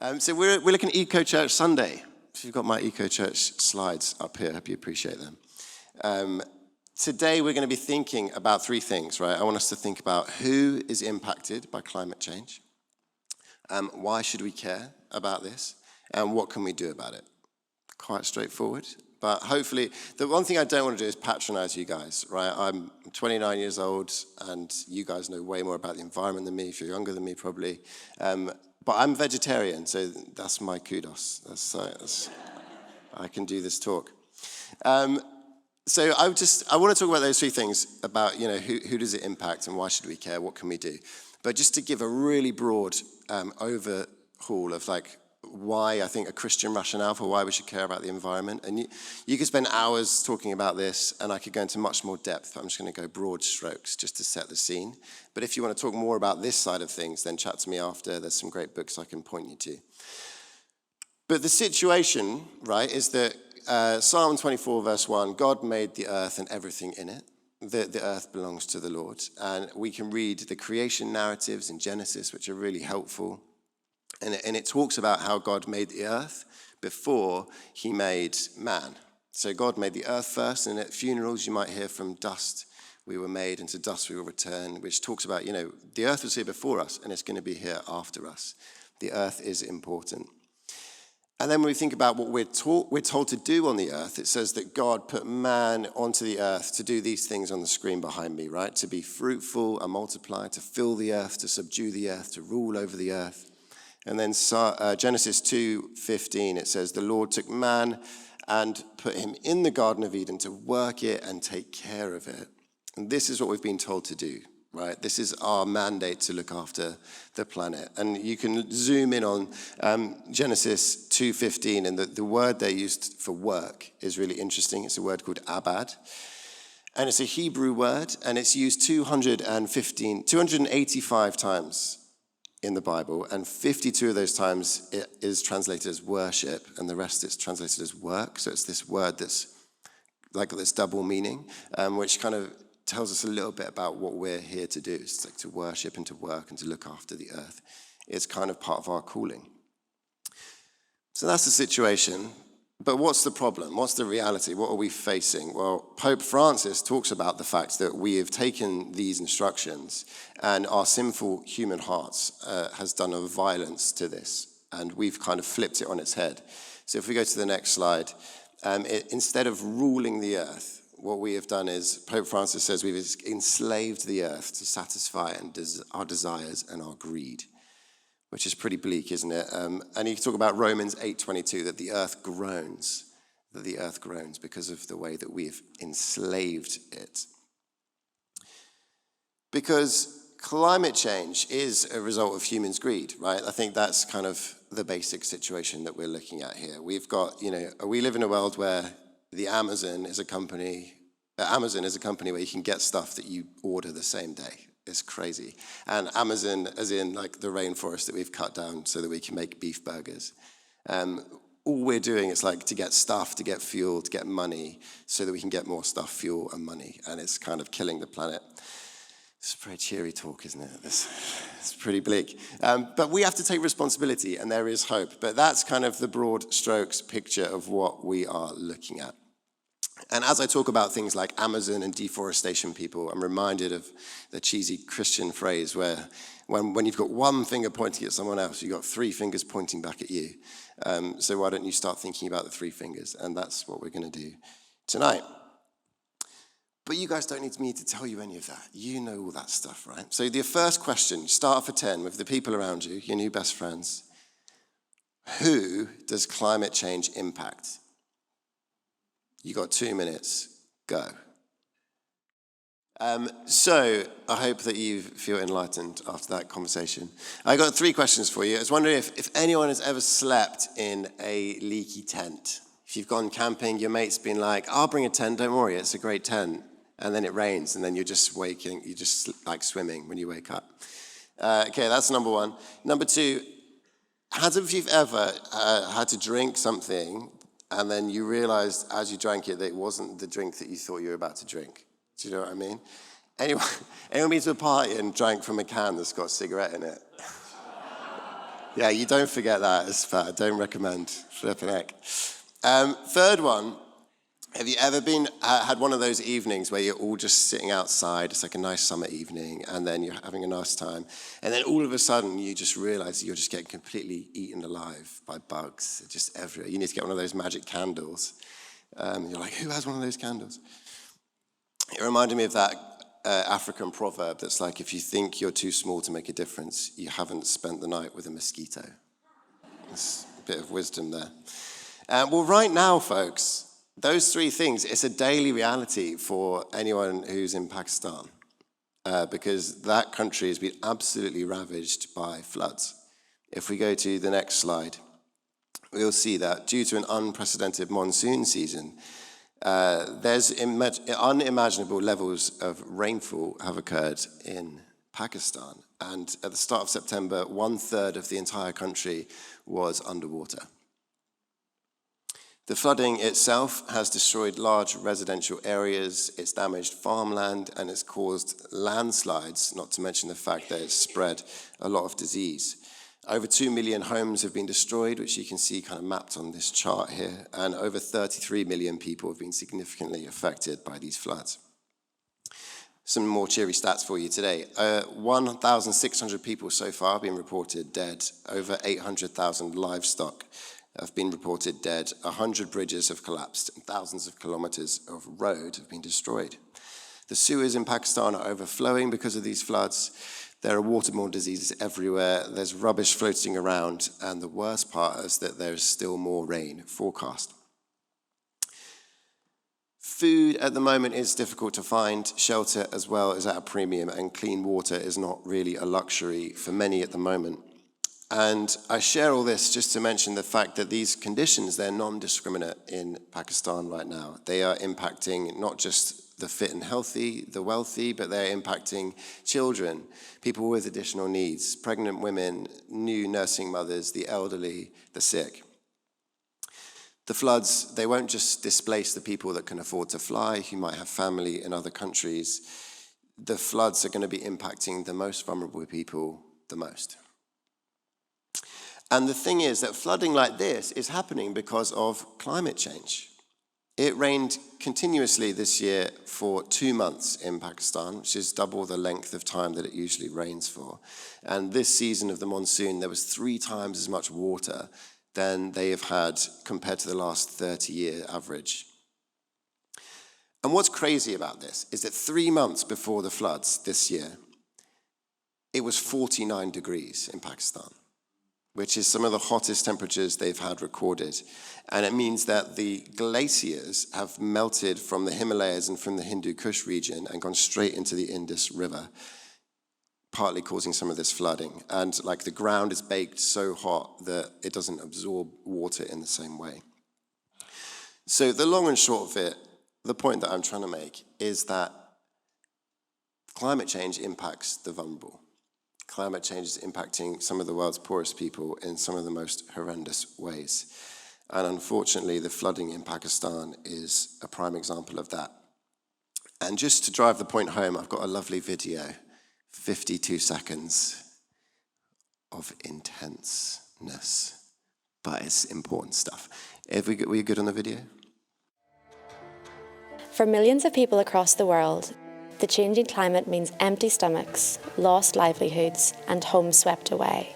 So we're looking at Eco Church Sunday. So you've got my Eco Church slides up here. I hope you appreciate them. Today we're going to be thinking about three things, right? I want us to think about who is impacted by climate change, why should we care about this, and what can we do about it? Quite straightforward, but hopefully, the one thing I don't want to do is patronize you guys, right? I'm 29 years old, and you guys know way more about the environment than me, if you're younger than me probably. But I'm vegetarian, so that's my kudos. I can do this talk. So I want to talk about those three things about, who does it impact and why should we care, what can we do? But just to give a really broad overhaul of why I think a Christian rationale for why we should care about the environment. And you could spend hours talking about this, and I could go into much more depth, but I'm just going to go broad strokes just to set the scene. But if you want to talk more about this side of things, then chat to me after. There's some great books I can point you to. But the situation, right, is that Psalm 24, verse 1, God made the earth and everything in it. The earth belongs to the Lord. And we can read the creation narratives in Genesis, which are really helpful. And it talks about how God made the earth before he made man. So God made the earth first, and at funerals you might hear from dust we were made and to dust we will return, which talks about, the earth was here before us and it's going to be here after us. The earth is important. And then when we think about what we're told to do on the earth, it says that God put man onto the earth to do these things on the screen behind me, right? To be fruitful and multiply, to fill the earth, to subdue the earth, to rule over the earth. And then Genesis 2:15, it says, the Lord took man and put him in the Garden of Eden to work it and take care of it. And this is what we've been told to do. Right, this is our mandate to look after the planet. And you can zoom in on Genesis 2:15, and the word they used for work is really interesting. It's a word called abad. And it's a Hebrew word, and it's used 285 times in the Bible, and 52 of those times it is translated as worship, and the rest is translated as work. So it's this word that's like this double meaning, which kind of tells us a little bit about what we're here to do. It's like to worship and to work and to look after the earth. It's kind of part of our calling. So that's the situation. But what's the problem? What's the reality? What are we facing? Well, Pope Francis talks about the fact that we have taken these instructions and our sinful human hearts has done a violence to this, and we've kind of flipped it on its head. So if we go to the next slide, instead of ruling the earth, what we have done is, Pope Francis says, we've enslaved the earth to satisfy our desires and our greed, which is pretty bleak, isn't it? And you can talk about Romans 8:22, that the earth groans because of the way that we've enslaved it. Because climate change is a result of humans' greed, right? I think that's kind of the basic situation that we're looking at here. We've got, we live in a world where the Amazon is a company where you can get stuff that you order the same day. It's crazy. And Amazon, as in like the rainforest that we've cut down so that we can make beef burgers. All we're doing is like to get stuff, to get fuel, to get money, so that we can get more stuff, fuel, and money. And it's kind of killing the planet. It's a very cheery talk, isn't it? It's pretty bleak. But we have to take responsibility, and there is hope. But that's kind of the broad strokes picture of what we are looking at. And as I talk about things like Amazon and deforestation people, I'm reminded of the cheesy Christian phrase where when you've got one finger pointing at someone else, you've got three fingers pointing back at you. So why don't you start thinking about the three fingers? And that's what we're going to do tonight. But you guys don't need me to tell you any of that. You know all that stuff, right? So the first question, start for 10 with the people around you, your new best friends. Who does climate change impact? You got 2 minutes. Go. So I hope that you feel enlightened after that conversation. I got 3 questions for you. I was wondering if anyone has ever slept in a leaky tent. If you've gone camping, your mate's been like, I'll bring a tent, don't worry, it's a great tent. And then it rains, and then you're just like swimming when you wake up. Okay, that's number 1. Number 2, have you ever had to drink something, and then you realized as you drank it that it wasn't the drink that you thought you were about to drink? Do you know what I mean? Anyone been to a party and drank from a can that's got a cigarette in it? Yeah, you don't forget that. It's fair. I don't recommend. Flipping heck. Third one. Have you ever had one of those evenings where you're all just sitting outside, it's like a nice summer evening, and then you're having a nice time, and then all of a sudden you just realize you're just getting completely eaten alive by bugs, just everywhere. You need to get one of those magic candles. You're like, who has one of those candles? It reminded me of that African proverb that's like, if you think you're too small to make a difference, you haven't spent the night with a mosquito. There's a bit of wisdom there. Well, right now, folks, those three things, it's a daily reality for anyone who's in Pakistan, because that country has been absolutely ravaged by floods. If we go to the next slide, we'll see that due to an unprecedented monsoon season, there's unimaginable levels of rainfall have occurred in Pakistan. And at the start of September, 1/3 of the entire country was underwater. The flooding itself has destroyed large residential areas, it's damaged farmland, and it's caused landslides, not to mention the fact that it's spread a lot of disease. Over 2 million homes have been destroyed, which you can see kind of mapped on this chart here, and over 33 million people have been significantly affected by these floods. Some more cheery stats for you today. 1,600 people so far have been reported dead, over 800,000 livestock have been reported dead, 100 bridges have collapsed, and thousands of kilometers of road have been destroyed. The sewers in Pakistan are overflowing because of these floods. There are waterborne diseases everywhere, there's rubbish floating around, and the worst part is that there's still more rain forecast. Food at the moment is difficult to find, shelter as well is at a premium, and clean water is not really a luxury for many at the moment. And I share all this just to mention the fact that these conditions, they're non-discriminate in Pakistan right now. They are impacting not just the fit and healthy, the wealthy, but they're impacting children, people with additional needs, pregnant women, new nursing mothers, the elderly, the sick. The floods, they won't just displace the people that can afford to fly, who might have family in other countries. The floods are going to be impacting the most vulnerable people the most. And the thing is that flooding like this is happening because of climate change. It rained continuously this year for 2 months in Pakistan, which is double the length of time that it usually rains for. And this season of the monsoon, there was 3 times as much water than they have had compared to the last 30-year average. And what's crazy about this is that 3 months before the floods this year, it was 49 degrees in Pakistan, which is some of the hottest temperatures they've had recorded. And it means that the glaciers have melted from the Himalayas and from the Hindu Kush region and gone straight into the Indus River, partly causing some of this flooding. And like the ground is baked so hot that it doesn't absorb water in the same way. So the long and short of it, the point that I'm trying to make is that climate change impacts the vulnerable. Climate change is impacting some of the world's poorest people in some of the most horrendous ways. And unfortunately, the flooding in Pakistan is a prime example of that. And just to drive the point home, I've got a lovely video, 52 seconds of intenseness, but it's important stuff. Were you good on the video? For millions of people across the world, the changing climate means empty stomachs, lost livelihoods, and homes swept away.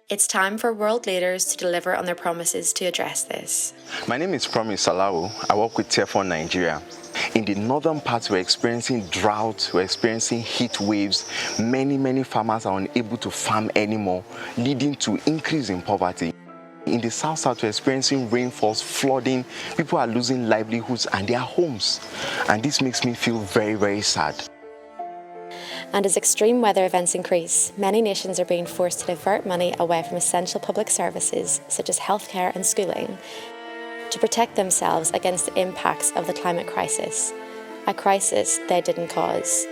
It's time for world leaders to deliver on their promises to address this. My name is Promise Salawu. I work with Tearfund Nigeria. In the northern parts, we're experiencing drought, we're experiencing heat waves. Many farmers are unable to farm anymore, leading to increase in poverty. In the south, we're experiencing rainfalls, flooding. People are losing livelihoods and their homes. And this makes me feel very sad. And as extreme weather events increase, many nations are being forced to divert money away from essential public services, such as healthcare and schooling, to protect themselves against the impacts of the climate crisis, a crisis they didn't cause.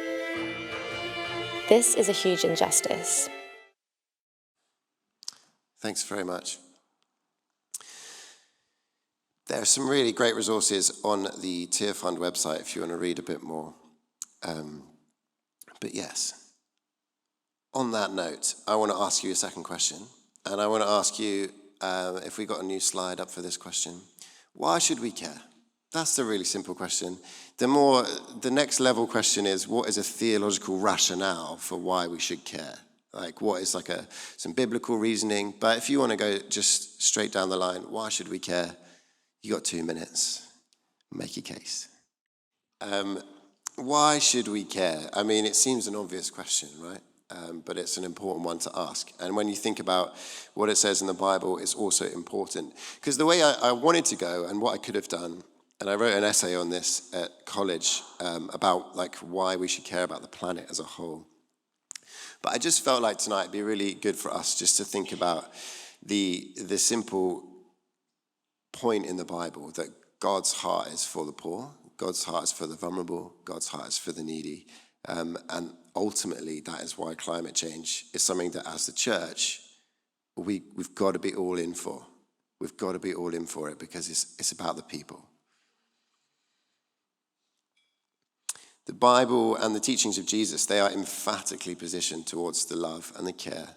This is a huge injustice. Thanks very much. There are some really great resources on the Tearfund website if you want to read a bit more. But yes, on that note, I want to ask you a second question. And I want to ask you, if we got a new slide up for this question, why should we care? That's the really simple question. The next level question is, what is a theological rationale for why we should care? Like, what is like some biblical reasoning? But if you want to go just straight down the line, why should we care? You got 2 minutes. Make your case. Why should we care? I mean, it seems an obvious question, right? But it's an important one to ask. And when you think about what it says in the Bible, it's also important. Because the way I wanted to go and what I could have done, and I wrote an essay on this at college about like why we should care about the planet as a whole. But I just felt like tonight it'd be really good for us just to think about the simple point in the Bible that God's heart is for the poor, God's heart is for the vulnerable, God's heart is for the needy. And ultimately, that is why climate change is something that as the church, we've got to be all in for. We've got to be all in for it because it's about the people. The Bible and the teachings of Jesus, they are emphatically positioned towards the love and the care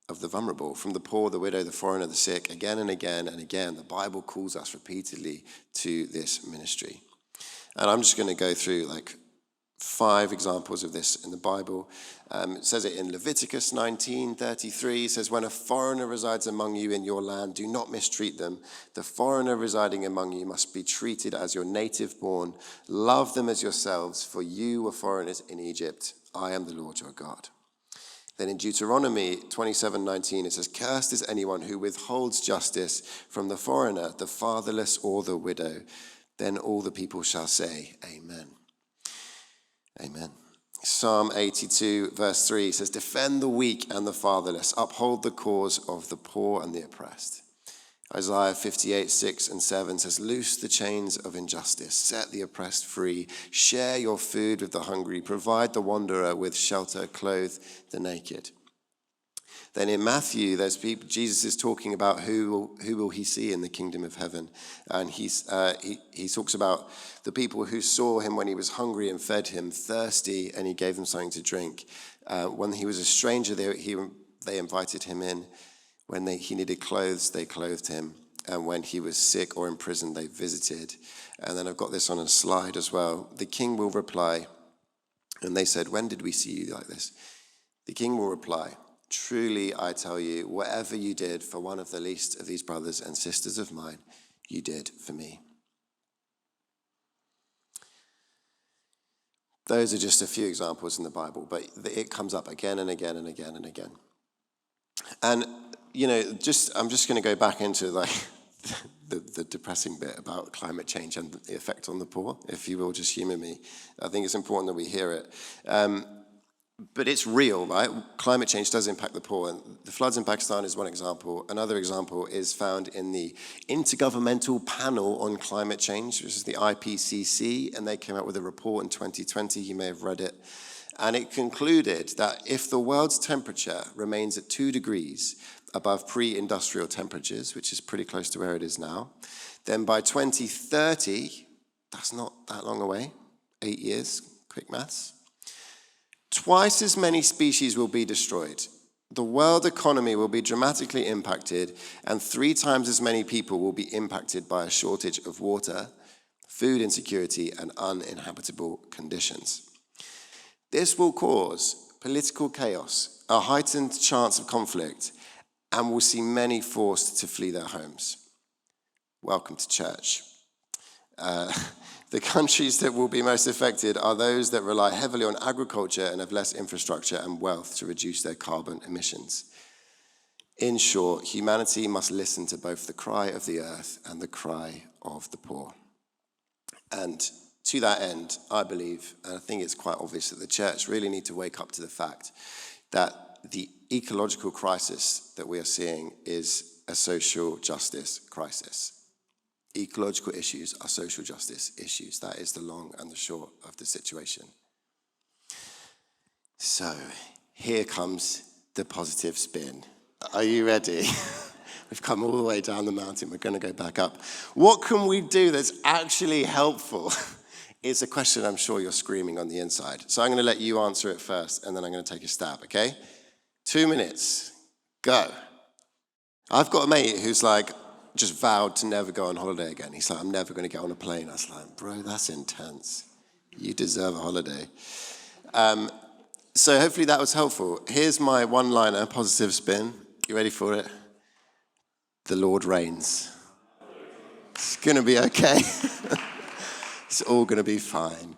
of the vulnerable, from the poor, the widow, the foreigner, the sick, again and again and again. The Bible calls us repeatedly to this ministry. And I'm just going to go through like 5 examples of this in the Bible. It says it in Leviticus 19:33. It says, when a foreigner resides among you in your land, do not mistreat them. The foreigner residing among you must be treated as your native born. Love them as yourselves, for you were foreigners in Egypt. I am the Lord your God. Then in Deuteronomy 27:19, it says, cursed is anyone who withholds justice from the foreigner, the fatherless, or the widow. Then all the people shall say, Amen. Amen. Psalm 82, verse 3 says, defend the weak and the fatherless, uphold the cause of the poor and the oppressed. Isaiah 58, 6 and 7 says, loose the chains of injustice, set the oppressed free, share your food with the hungry, provide the wanderer with shelter, clothe the naked. Then in Matthew, there's people, Jesus is talking about who will he see in the kingdom of heaven. And he talks about the people who saw him when he was hungry and fed him, thirsty, and he gave them something to drink. When he was a stranger, they invited him in. When he needed clothes, they clothed him. And when he was sick or in prison, they visited. And then I've got this on a slide as well. The king will reply, and they said, when did we see you like this? The king will reply, truly, I tell you, whatever you did for one of the least of these brothers and sisters of mine, you did for me. Those are just a few examples in the Bible, but it comes up again and again and again and again. And, you know, I'm just going to go back into like the depressing bit about climate change and the effect on the poor, if you will, just humor me. I think it's important that we hear it. But it's real, right? Climate change does impact the poor. And the floods in Pakistan is one example. Another example is found in the Intergovernmental Panel on Climate Change, which is the IPCC, and they came out with a report in 2020. You may have read it. And it concluded that if the world's temperature remains at 2 degrees above pre-industrial temperatures, which is pretty close to where it is now, then by 2030, that's not that long away, 8 years, quick maths, twice as many species will be destroyed. The world economy will be dramatically impacted, and 3 times as many people will be impacted by a shortage of water, food insecurity, and uninhabitable conditions. This will cause political chaos, a heightened chance of conflict, and will see many forced to flee their homes. Welcome to church. The countries that will be most affected are those that rely heavily on agriculture and have less infrastructure and wealth to reduce their carbon emissions. In short, humanity must listen to both the cry of the earth and the cry of the poor. And to that end, I believe, and I think it's quite obvious, that the church really need to wake up to the fact that the ecological crisis that we are seeing is a social justice crisis. Ecological issues are social justice issues. That is the long and the short of the situation. So, here comes the positive spin. Are you ready? We've come all the way down the mountain. We're going to go back up. What can we do that's actually helpful? It's a question I'm sure you're screaming on the inside. So I'm going to let you answer it first, and then I'm going to take a stab, okay? 2 minutes. Go. I've got a mate who's like just vowed to never go on holiday again. He's like, I'm never going to get on a plane. I was like, bro, that's intense. You deserve a holiday. So hopefully that was helpful. Here's my one-liner, positive spin. You ready for it? The Lord reigns. It's going to be okay. It's all going to be fine.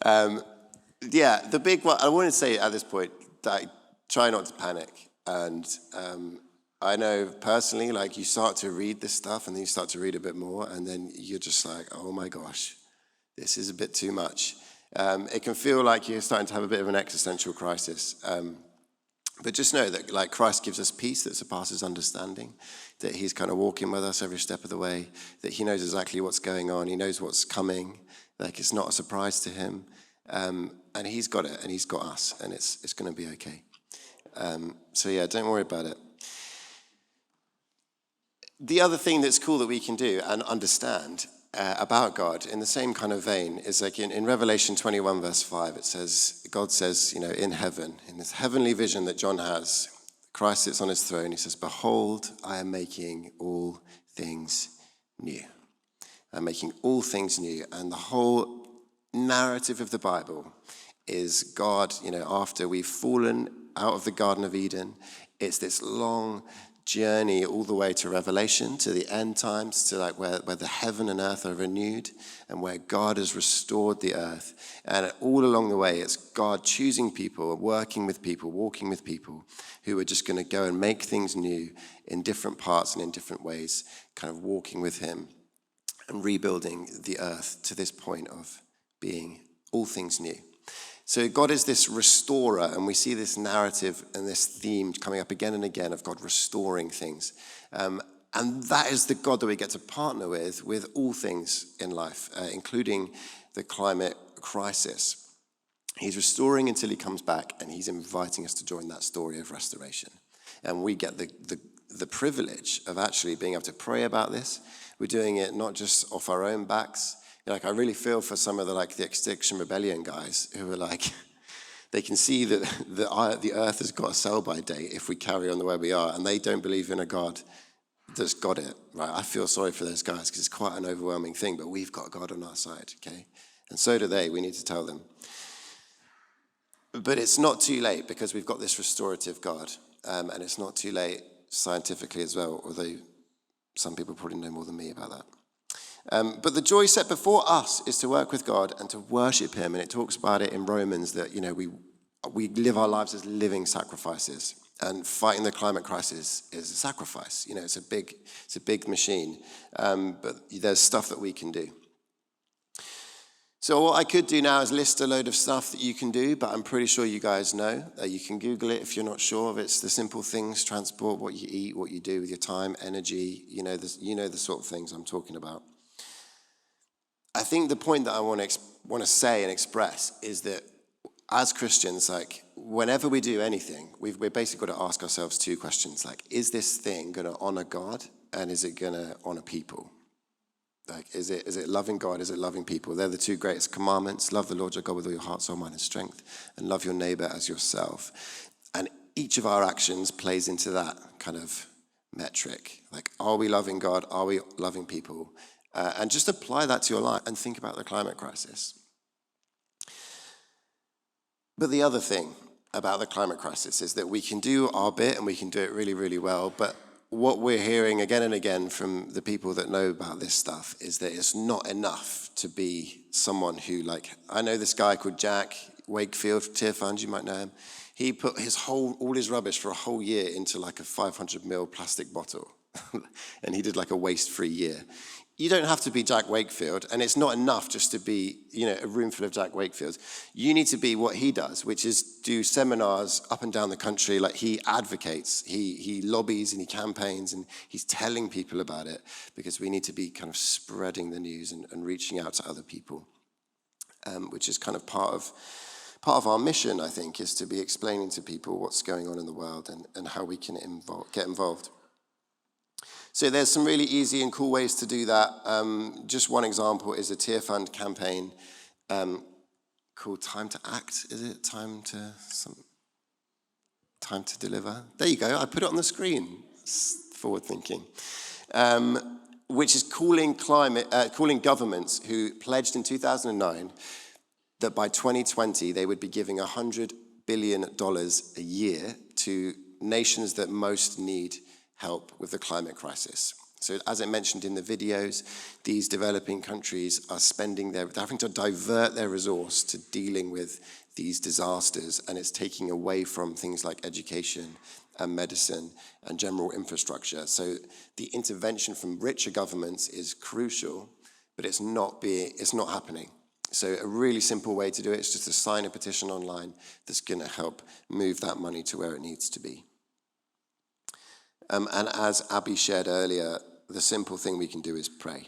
The big one, I want to say at this point that try not to panic. And I know personally, like you start to read this stuff and then you start to read a bit more and then you're just like, oh my gosh, this is a bit too much. It can feel like you're starting to have a bit of an existential crisis. But just know that like Christ gives us peace that surpasses understanding, that he's kind of walking with us every step of the way, that he knows exactly what's going on, he knows what's coming, like it's not a surprise to him. And he's got it and he's got us and it's going to be okay. Don't worry about it. The other thing that's cool that we can do and understand about God in the same kind of vein is like in Revelation 21 verse 5, it says, God says, in heaven, in this heavenly vision that John has, Christ sits on his throne. He says, behold, I am making all things new. I'm making all things new. And the whole narrative of the Bible is God, after we've fallen out of the Garden of Eden, it's this long journey all the way to Revelation, to the end times, to like where the heaven and earth are renewed and where God has restored the earth. And all along the way, it's God choosing people, working with people, walking with people who are just going to go and make things new in different parts and in different ways, kind of walking with him and rebuilding the earth to this point of being all things new. So God is this restorer, and we see this narrative and this theme coming up again and again of God restoring things. And that is the God that we get to partner with all things in life, including the climate crisis. He's restoring until he comes back, and he's inviting us to join that story of restoration. And we get the privilege of actually being able to pray about this. We're doing it not just off our own backs. Like I really feel for some of the Extinction Rebellion guys who are like, they can see that the earth has got a sell-by date if we carry on the way we are, and they don't believe in a God that's got it, right? I feel sorry for those guys because it's quite an overwhelming thing, but we've got God on our side, okay? And so do they. We need to tell them. But it's not too late because we've got this restorative God, and it's not too late scientifically as well, although some people probably know more than me about that. But the joy set before us is to work with God and to worship him. And it talks about it in Romans that, we live our lives as living sacrifices. And fighting the climate crisis is a sacrifice. It's a big machine. But there's stuff that we can do. So what I could do now is list a load of stuff that you can do, but I'm pretty sure you guys know. You can Google it if you're not sure of it. It's the simple things: transport, what you eat, what you do with your time, energy. The sort of things I'm talking about. I think the point that I want to say and express is that as Christians, like whenever we do anything, we've basically got to ask ourselves two questions. Like, is this thing going to honor God, and is it going to honor people? Like, is it loving God? Is it loving people? They're the two greatest commandments. Love the Lord your God with all your heart, soul, mind, and strength, and love your neighbor as yourself. And each of our actions plays into that kind of metric. Like, are we loving God? Are we loving people? And just apply that to your life and think about the climate crisis. But the other thing about the climate crisis is that we can do our bit and we can do it really, really well. But what we're hearing again and again from the people that know about this stuff is that it's not enough to be someone who, like, I know this guy called Jack Wakefield, Tear Fund, you might know him. He put all his rubbish for a whole year into like a 500ml plastic bottle. And he did like a waste-free year. You don't have to be Jack Wakefield, and it's not enough just to be, a room full of Jack Wakefields. You need to be what he does, which is do seminars up and down the country. Like, he advocates, he lobbies, and he campaigns, and he's telling people about it, because we need to be kind of spreading the news and reaching out to other people, which is kind of part of our mission, I think, is to be explaining to people what's going on in the world and how we can get involved. So there's some really easy and cool ways to do that. Just one example is a Tear Fund campaign called Time to Act. Is it Time to Deliver? There you go. I put it on the screen. forward thinking, which is calling governments who pledged in 2009 that by 2020 they would be giving $100 billion a year to nations that most need help with the climate crisis. So as I mentioned in the videos, these developing countries are they're having to divert their resource to dealing with these disasters, and it's taking away from things like education and medicine and general infrastructure. So the intervention from richer governments is crucial, but it's not happening. So a really simple way to do it is just to sign a petition online that's going to help move that money to where it needs to be. And as Abby shared earlier, the simple thing we can do is pray.